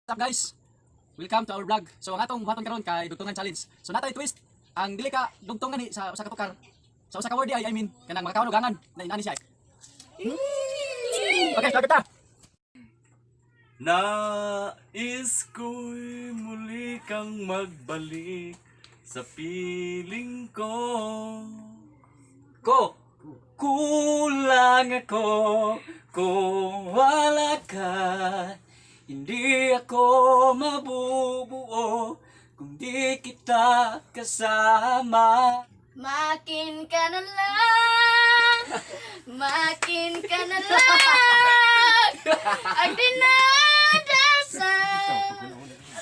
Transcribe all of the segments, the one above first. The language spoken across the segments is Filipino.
What's up guys? Welcome to our vlog. So ang atong buhaton karon kay dugtungan challenge. So natay twist ang dili ka dugtungan ni sa usa ka tukar. Sa usa ka word I mean kanang makakaon og gangan na inani siya. Okay, start ta. Nais ko'y muli kang magbalik sa piling ko. Kulang ako kung wala ka. Hindi ako mabubuo kung di kita kasama. Makin ka na lang, makin ka na lang, ang dinadasan.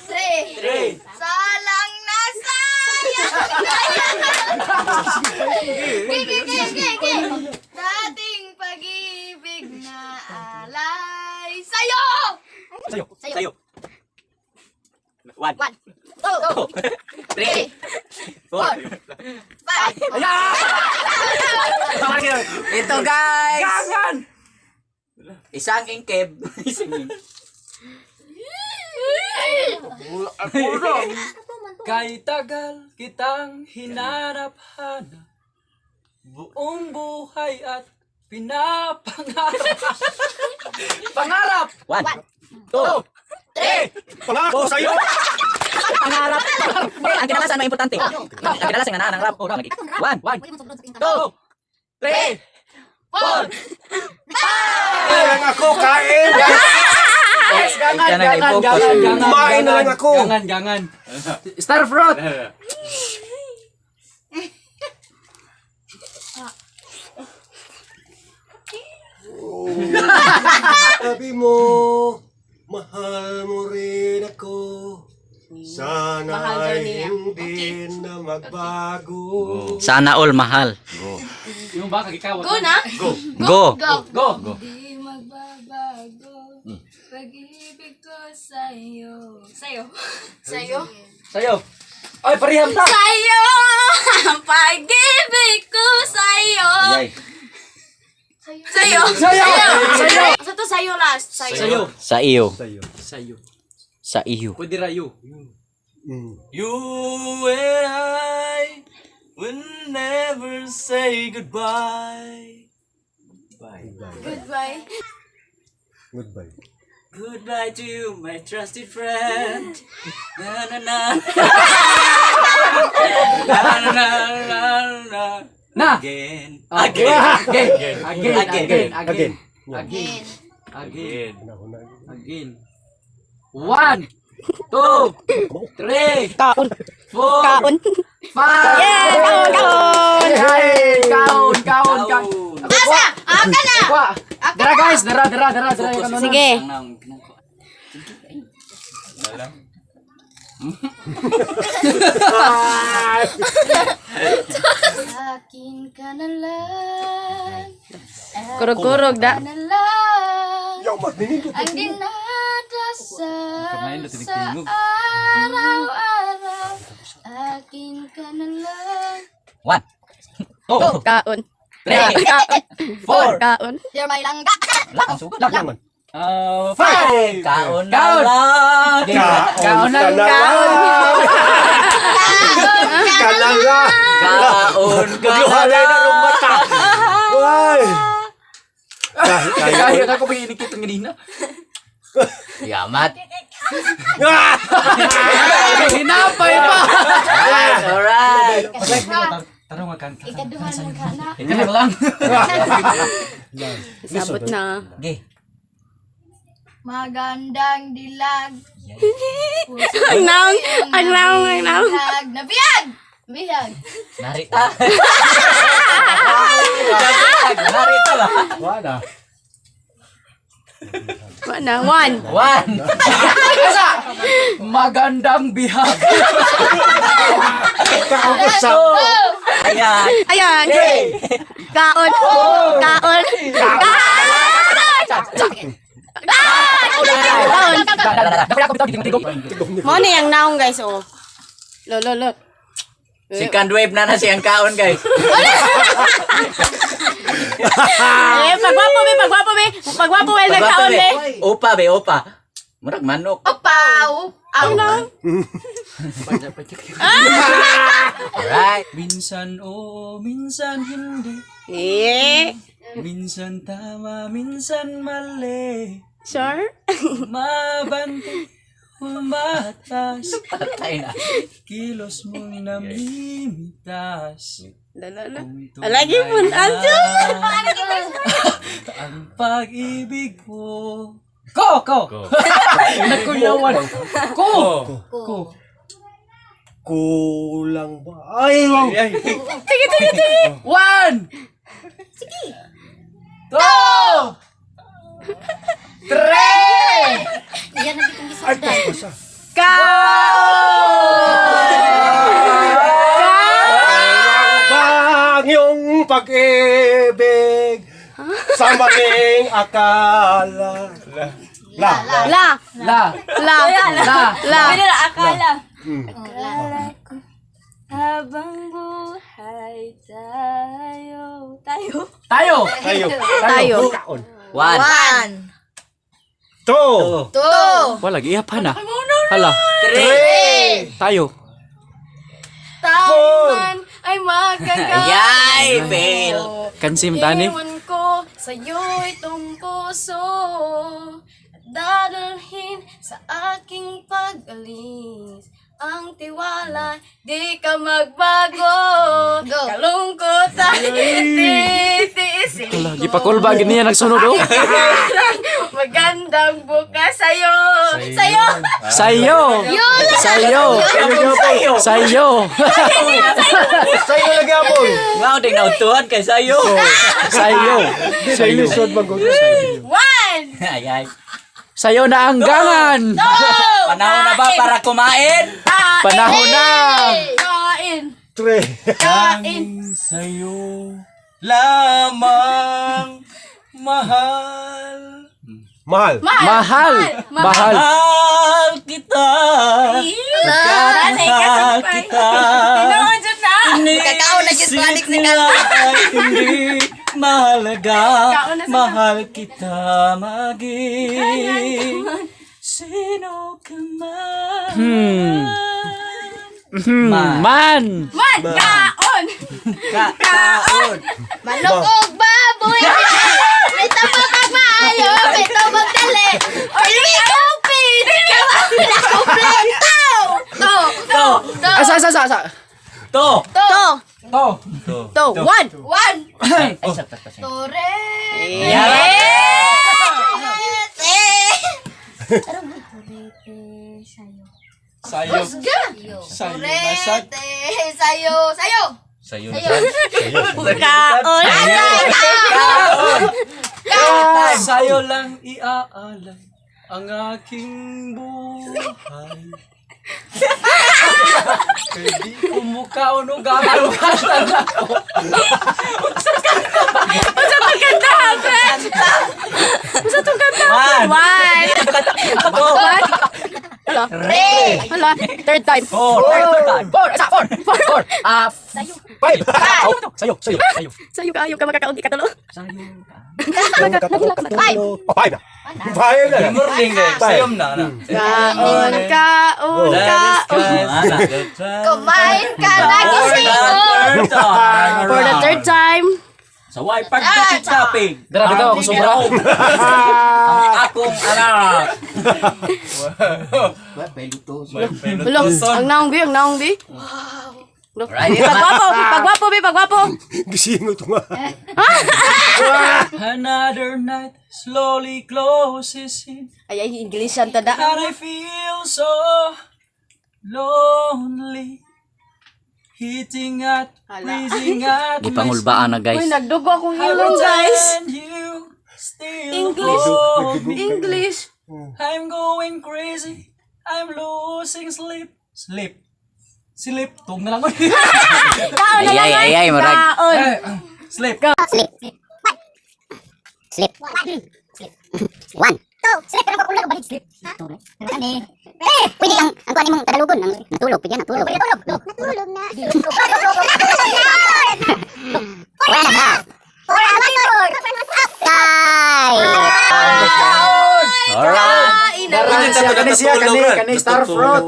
Tre, salang na sayang. Dating pag-ibig na alay sa'yo. Sayo. One, Two, three, four. five. Ito guys! Gangan! Isang ingkeb. Kay tagal kitang hinanap-hanap, buong buhay at pinapangarap. Pangarap! One. Two! Pangako sa'yo! Pangarap. Ang kinalasan mo importante. Ang kinalasan nga naan ang rap. One. Two! Three. Four. Lang ako kain! Gangan. Kumain na lang ako. Gangan. Star fruit! Sabi mo, mahal mo rin ako. Sana ay hindi na magbago. Sana all mahal. Yung ba kagikaw? Go na? Go. Go. Go! Di magbabago pag-ibig ko sa'yo. Sa'yo? Sa'yo! Ay, pariham ta! Sa'yo! Ang pag-ibig ko sa'yo. Sa'yo! Sa'yo! Asa to sa'yo last? Sa'yo! Sa iyo. Sa'yo. Sa iyo. Pwede rayo. You and I will never say goodbye. Goodbye. Goodbye. Goodbye to you, my trusted friend. Na na na. Na na na na na. Na! Again. Again. Again. 1, 2, 3, Kaon. 4, Kaon. 5. Kaon. Kaon. Asa! Aka na! Dara guys, dara. Sige. Akin ka na lang. Kurog-kurog da. Ka na lang. Yaw, magninindot. Ang dinadasal Kamain na sa tinigtingog. araw-araw. Akin ka na lang. One. Oh, Kaon. Three. Kaon. Four. Kaon. You're my langga. Ang sugat. Yaman. 5. Kaon na Kaon. lang. Kaon na lang. Kalanga. Kaon ka na Magluhalay na rong mata. Why? Kaya ako ba inikit ang ganina? Yamat. Hinapay pa! Alright. Tarong ka. Ikaduhan mo ka na. Ganyan lang. Sabot na. Okay. Magandang dilag. Ang naong. Ang naong. Ang naong. Dilag na biyag! Biyag. Narita. Narita ba? Wala. Mana? One. One. Magandang bihag. Kausap. Ayan. Ayan. Kaon. Kaon. Kaon. Dapat ako bitaw tigong. Mo ni ang naong guys oh. Lo. Second wave na siyang kaon guys. Pagwapo be. Pagwapo be nagkaon be. Opa be, opa. Murag manok. Papaw. Aw. Alright. Minsan minsan hindi. Minsan tama, minsan mali. Sure? Mabante, umatas. Patay na. Kilos mong namimitas. Lala. Kung Lagi tunay pun na anjo. ang pag-ibig mo. Ko! Nagkuyawan. Ko! Kulang ba? Ay, wow. One! Two! Three! Yan ang bitong gisod. Bang yung pag-ibig sa maling akala. La. La. La! La. La. Akala ko Habang buhay tayo. Tayo! Tayo. One. Two. Wala, giyapan na. Hala. Tayo. Tayo man ay magkagawa. Ayay, fail. Kansim tani. Iwan ko sa'yo itong puso at dadalhin sa aking pag-alis. Ang tiwala, di ka magbago. Go. Kalungkot ay titiisin. Hala, gipakulba gini yan nagsunod oh. Magandang bukas sa'yo. Sa'yo. Sayo. Sayo. Sayo. Sa'yo lagi apol. Ngao ding nautuhan kay sayo. Sayo. Sa'yo lisod mag One. Ayay. Sayo na ang gangan. Panahon na ba para kumain? Panahon na. Kain. Three. Kain. Sa'yo lamang mahal. Mahal. Mahal. Mahal. Mahal kita. Mahal kita. Tinoon dyan na. Kakao na dyan balik ni nila ay hindi mahalaga. Kaon na sa- Mahal kita maging sino ka man. Man. Man. Kaon. Kaon. Manok og baboy. May tabak ang maayo. May tabak dali. Pili kopi. Wala kompleto. To. Asa. To. To. One. One. Ay, sakta pa siya. Tore. Sayo. Sayo. Sayo. Sayo. Kaon. Sa'yo lang iaalay ang aking buhay. Kaya di ko mukha o gagawin ako. One. One. Two. Three. Hala. Third time. Four. Four. Five. Sayo. Sa'yo ka, ayaw ka magkakaunti ka tulo. Five. Five na. Five na. Morning guys. Sayom na. Kaon. Kumain ka lagi For the third time. Sa way pagkakit-taping. Grabe ka ako sobra. Ang akong anak. Hello. Ang naong bi. Wow. Pagwapo. Gisingot nga. Another night slowly closes in, Ay, English yan tada. and I feel so lonely. Hitting at, freezing at Gipangulbaan na guys. Uy, nagdugo akong I ilong, guys. pretend you still English. hold me. English. I'm going crazy. I'm losing sleep. Sleep. Tug na lang ko. Kaon na lang. Ay, murag. Kaon. Sleep. One. Two. Slip ka lang ko ulang balik slip. Ani. Pwede ang kuan imong Tagalogon ang natulog, pwede natulog. Natulog na. Wala na ba? Wala na. Kay. Alright. Kani siya, kani star fruit.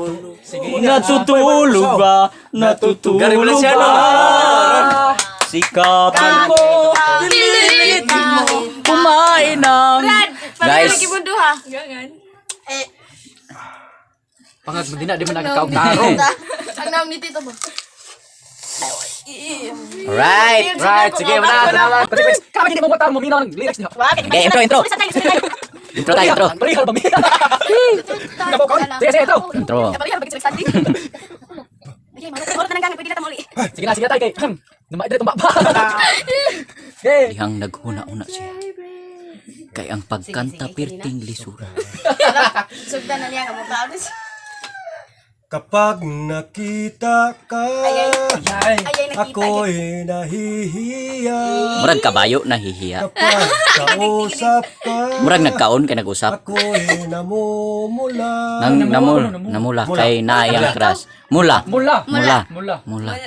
Natutulog ba? Natutulog siya, no? ba? Sikapan mo, pilitin mo, kumain ng... Guys, Pangag mo din na, di mo nagkakaw-karo. Ang naam ni Tito ba? right. Sige, wala. Kami hindi mo matar mo, minaw ng lyrics niya. Okay, intro. Intro tayo, intro. Parihal ba, minaw? Napokon? Sige, intro. Intro. Sige na tayo kay. Namay dito tumba. Okay. Dihang naghuna-una siya. Kay ang pagkanta pirting lisura. Sugdan na niya nga mo promise. Kapag nakita ka, Ayay nakita. ako'y nahihiya. Murag kabayo nahihiya. Kapag kausap ka, Murag nagkaon kay nag-usap. ako'y namumula. Namula kay naayang crush. Mula. Mula. Mula.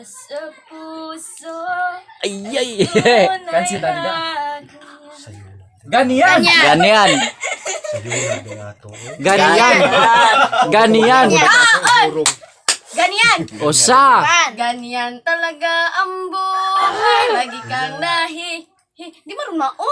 Sa puso. Ay. Kansi tanda. Ganiyan. Ganyan. Ganiyan. Ganyan. Osa. Ganyan talaga ang buhay. Lagi kang di marun mao.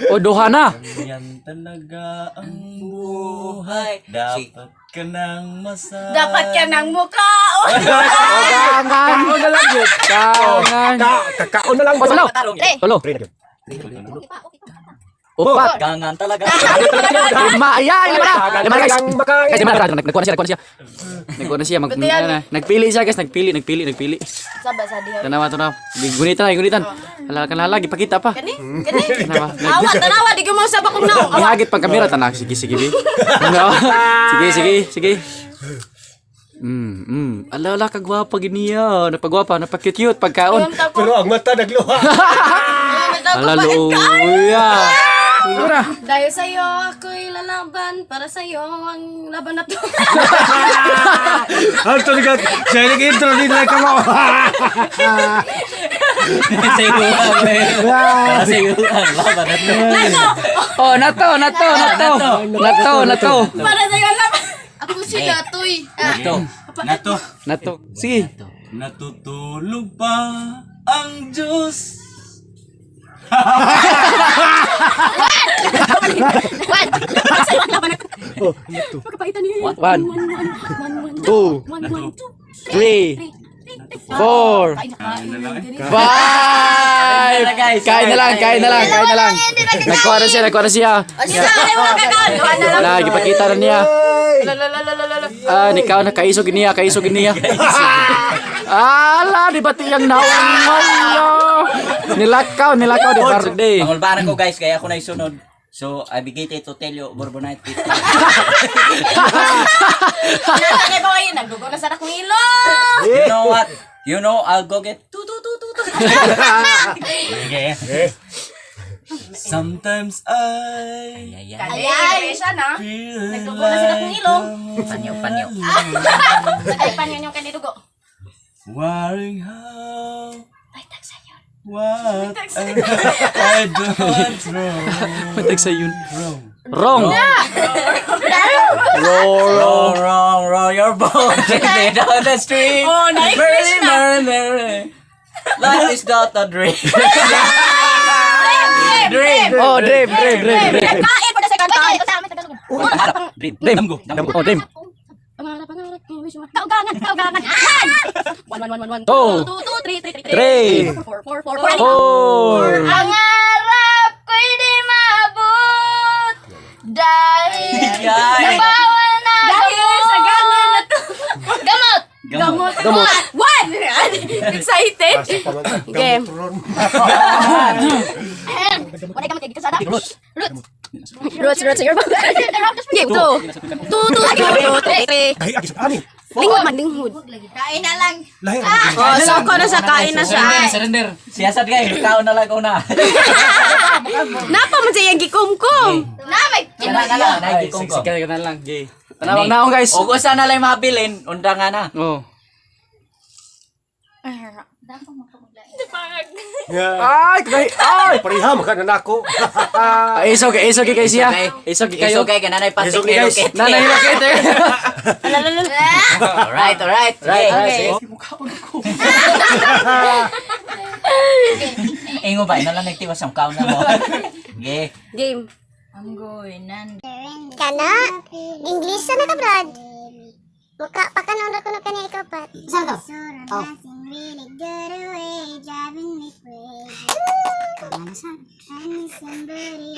O duha na. Yan talaga ang buhay. Dapat ka nang masaya. Dapat ka ng mukha. Kangan mo na lang yun. Kangan. Kakaon na lang. Pasalaw. Tulo. Upat. Gangan talaga. Lima. Ayan. Lima guys. Makain. Guys, nagkuha na siya. Nagkuha na siya. Nagpili siya guys. Nagpili. Saba sa diha. Tanawa. Gunitan. Halala. Ipakita pa. Kani? Tanawa. Tanawa di ko mo sa bakong naong. Ihagit pang kamera tanak. Sige. Sige. Ala kagwapa giniya. Napag-cute pagkaon. Pero ang mata nagluha. Ala luya. Sura. Dahil sa'yo ako'y lalaban. Para sa'yo ang laban na to. Ang tuligat. Siya nag-intro din na ka mo. Oh, nato. Para sa'yo ang laban. Ako si Gatoy. Nato. Sige. Natutulog pa ang Diyos. What? One. 2. 3. 4. 5. Kain na lang. Nagkuha na siya. O siya, ay mga kanon. Duha na lang. Lagi pakita na niya. Nikaw na kaiso giniya. Ala, di ba tiyang naungan? Nilakaw di birthday. Pangulbaran ko guys, kaya ako na isunod. So, I began to tell you, Bourbonite 50. Nanay ba kayo? Nagdugo na sa akong ilo. You know what? I'll go get tu. Sometimes I Ayay, siya na. feel Nagdugo na sa akong ilo. Panyo. Ay, panyan yung kanidugo. Worrying how Ay, tagsayon. what I do what's wrong. Matag sa yun. Wrong. Roll your boat down the street. Oh, na-English na. Merry. Life is not a dream. Dream. Oh, dream. Kain for the second time. Dream. Oh, dream. Pangarap ko, wish mo. Kaugangan. 1, 1, 1, 1, 1. 2, 3. 2, 3. 4. Pangarap ko'y di maabot. Dahil nabawal na sa gamot na to. Gamot. What? Excited? Game. Wala gamot kay kasada. Roots your bag. Game 2. 2, 3. Ay, agis ani. Linghod. Kain na lang. Lahi. Oh, so ko na sa kain na siya. Surrender. Siyasat guys, ikaw na lang una. Napa man siya yung gikumkum. Namay. Sige na lang. Gay. Tanawag na ako guys. O kung saan na lang mabilin, unda nga na. Oh. Ay, kagay. Ay, pariham ka na nako. Isog kay siya. Isog kayo. Iso kay kananay patik Isog, ni guys. Rocket. Nanay Rocket. Alright. Right. Okay. Ingo ba ina lang nagtiwas ang kaon na mo. Okay. Game. Kana? English na ka, Brad. Muka, pakanon ko na kanya ikaw, Pat. Saan ka? Oh.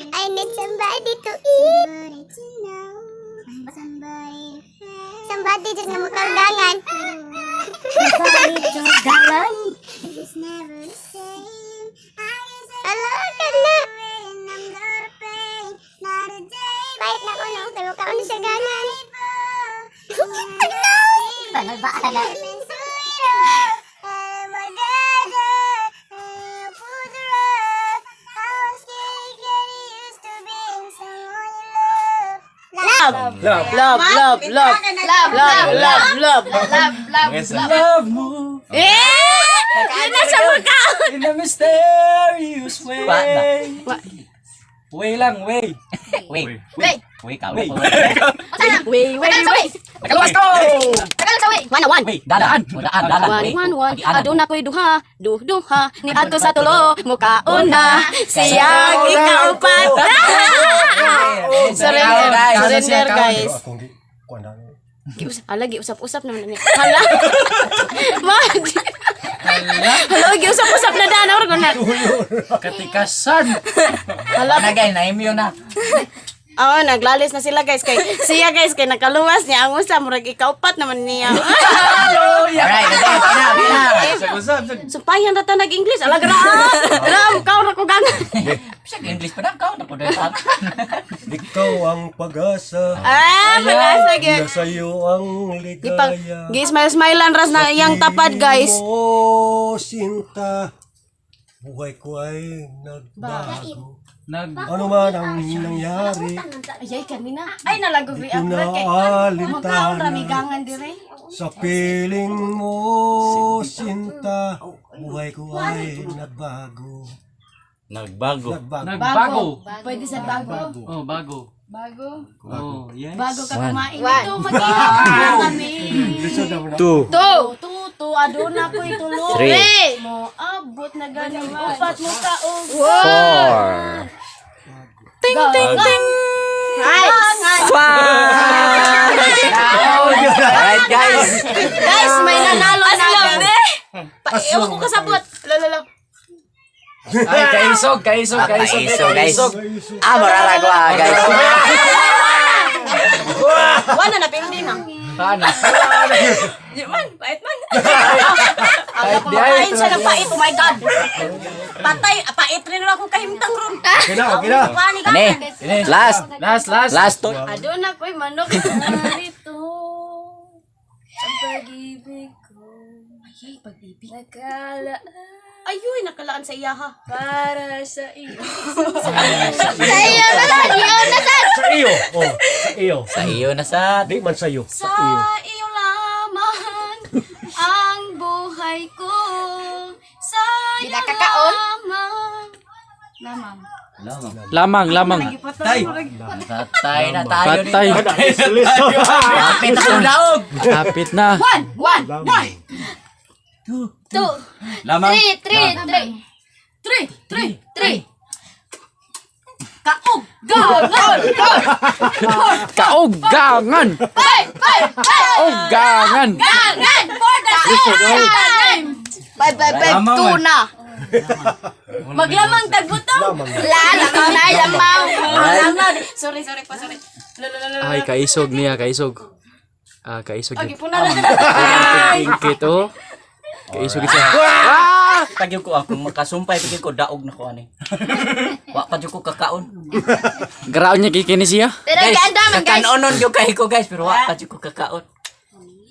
I need somebody to eat. Somebody just na mukang gangan. Ala ka na. Kahit na ko no, pero kaon siya gangan. Banal ba ala? Love mo Yun na sa mukha. in a mysterious way. Pa na. Way lang, way. Wait. Wait. Wait ka. Wait. Wait. Nakaluwas ko. Tagalog sa way. 1-1. Wait, dalaan. One. Aduna ko'y duha. Duha. Ni ato sa tulo. Mukaon na. Siyang ikaw pat. Surrender guys. Akong di kuan na. Lagi usap-usap naman niya. Hala. Mag. Hala, usap-usap na daan or gunat. Katikasan. Hala. Nagay na imyo na. Oo, naglalis na sila guys kay siya guys kay nakaluwas niya ang usap murag ikaupat naman niya. Alright, okay. Sumpayan na ta nag-English. Ala gra. Ram kaon ako gangan. Siya English pa na kaon ako dahil sa Ikaw ang pag-asa. Magasa gyud. Nasa iyo ang ligaya. Gi-smile-smilean ras na yang tapad guys. Oh, sinta. Buhay ko ay nagbago. Ano man ang nangyari, Ay kanina. Ay nalagog ri ito na alintana. Ramigangan dire. Sa piling mo, sinta. Buhay ko ay nagbago. Nagbago. Nagbago. Pwede sa bago. Oh, bago. Bago. Oh, yes. Bago ka kumain dito. Mag-ihaw kami. Two. Aduna ko itulo. 3. Mo abot na ganun. Upat mo ka. 4. Ting. Ay. Alright, guys. Guys, may nanalo na agad. Ewan ko kasabot. Lalo. Ay, kaisog. Guys. Mararagwa, guys. Wala na, pero hindi na. Paano? Pait man. Kumakain siya ng pait, oh my God. Patay, pait rin ako kahimtang ron. Okay na. Ani, last to. Aduna ko'y manok narito. Ang pag-ibig ko. Ay, pag-ibig. Nakalaan sa iya ha. Para sa iyo. Sa iyo na sa Sa iyo. Oh, sa iyo. Sa iyo na sa. Di man sa iyo. Sa iyo lamang ang buhay ko. Sa iyo lamang. Lamang. Patay na tayo Patay. Kapit na sa daog. Kapit na. 2. Lamang. 3. Kauggangan. Kauggangan. Kauggangan. Gangan for the second. Bye. Lamang, Tuna. Maglamang tagbutong. Lamang. Sorry. Ay, kaisog niya, kaisog. Kaisog Okay, yun. puna na. Ingkit, oh. Kaisog siya. Tagyo ko ako makasumpay pagyo ko daog na ko ani. Wa pa jud ko kakaon. Garaon niya kikini siya. Pero kaandaman guys. Kanonon yo kay ko guys pero wa pa jud ko kakaon.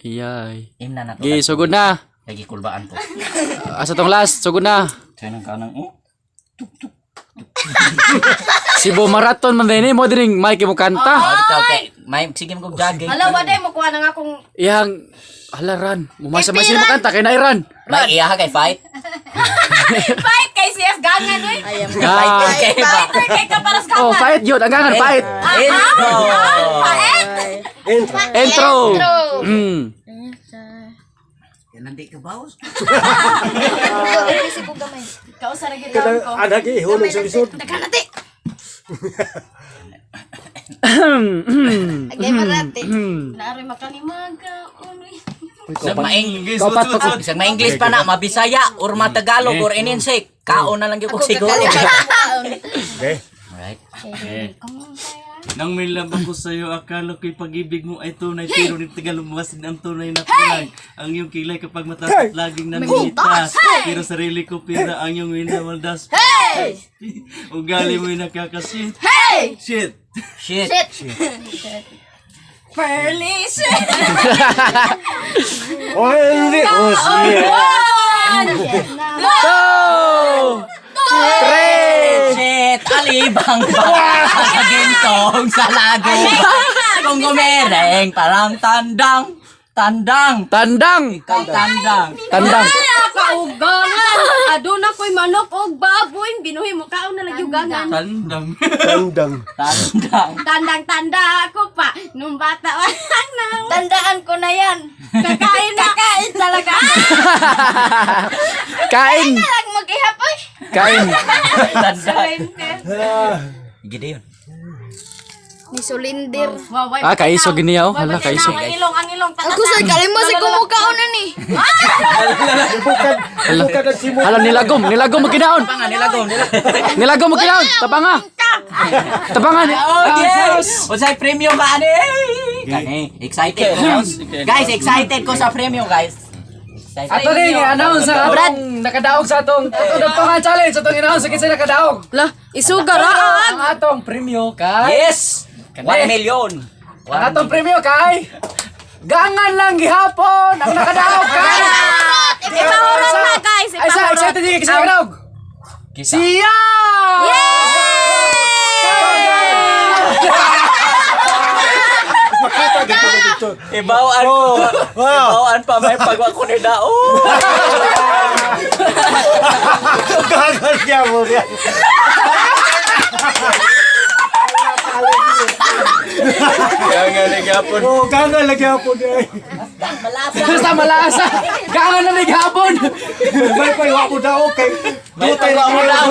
Iyay. Imna na to. Gi, sugod na. Lagi kulbaan ko. Asa tong last, sugod na. Kaya nang kanang Cebu Marathon man din mo dining Mike mo kanta. bitaw kay may sige mo jogging. Hala, waday mo kuha ng akong Iyang Hala, Ran. Mumasa-masa mo kanta kay Nairan. May iya kay fight. Fight kay CS gangan oy. Fight kay ba? Fighter kay ka para sa Oh, fight yun. Ang gangan, fight. Intro. Intro. Intro. Nandi ka baos. Isip ko gamay. Kausa ra gid ko. Anak ihulog sa lisod. Daganati. Agay marati. Naaroy makanimag ka unoy. Bisag ma-English pa na, mabisaya or matagalog or ininsik. Kaon na lang yung siguro. Okay. Right. Nang may labang ko sa'yo, akala ko'y pag-ibig mo ay tunay, pero ni Tagalumbasin ang tunay na tunay. Ang iyong kilay kapag mataas at laging nangingitas, pero sarili ko pira ang iyong winamaldas. Ugali mo'y nakakasit. Shit! Shit. Pearly Only Shit. Alibang ba? Sa gintong, sa lago. Kung gumereng, parang tandang. Tandang. Tandang. kaugangan. Aduna ko'y manok og baboy. Binuhi mo kaon na lang yung gangan. Tandang. Tandang-tanda ako pa. Nung bata walang nang. Tandaan ko na yan. Kakain talaga. Kain. Talag mag-ihapoy. Kain. Tandang. Gede yun. Ni Sulindir. Ah, kaiso giniyaw. Hala, kaiso. Ang ilong. Ako sa kalimo si kumukaon na ni. Hala, nilagom mo ginaon. Nilagom mo ginaon. Tapangan. Oh, yes! Unsay premium ba ani? Kani, excited ko. Guys, excited ko sa premium, guys. Ato rin, i-announce sa atong nakadaog sa atong dugtungan challenge. Atong i-announce sa kinsa nakadaog. Lah, isuga ra. Ang atong premyo kay... Yes! 1 million. Ang atong premyo kay... Gangan lang gihapon ang nakadaog kay... Ipahulog na guys. Ay, sa excited din kasi nakadaog. Siya! Makita dito. Ibawaan ko. Ibawaan pa may pagwa ko ni Dao. Gagal niya mo yan. Oh, gagal lagi ako niya. Basta malasa. Gangan na naghapon. May paiwa ko daw, okay. Dutay na ako daw.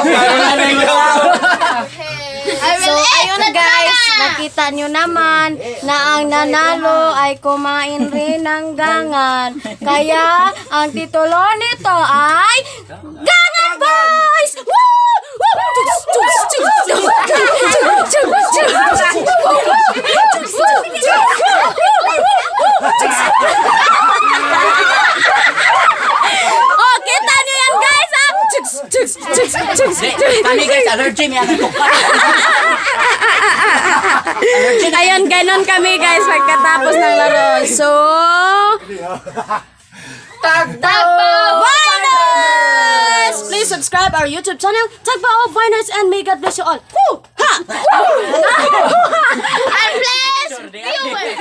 So, ayun guys, nakita nyo naman na ang nanalo ay kumain rin ng gangan. Kaya, ang titulo nito ay Gangan Boys! Oh, kita nyo yan guys, ha? Kami guys, allergy may ako. Ayun, ganon kami guys pagkatapos ng laro. So, Tagbaw Viners! Please subscribe our YouTube channel, Tagbaw Viners, and may God bless you all. Woo! Ha! And please, viewers,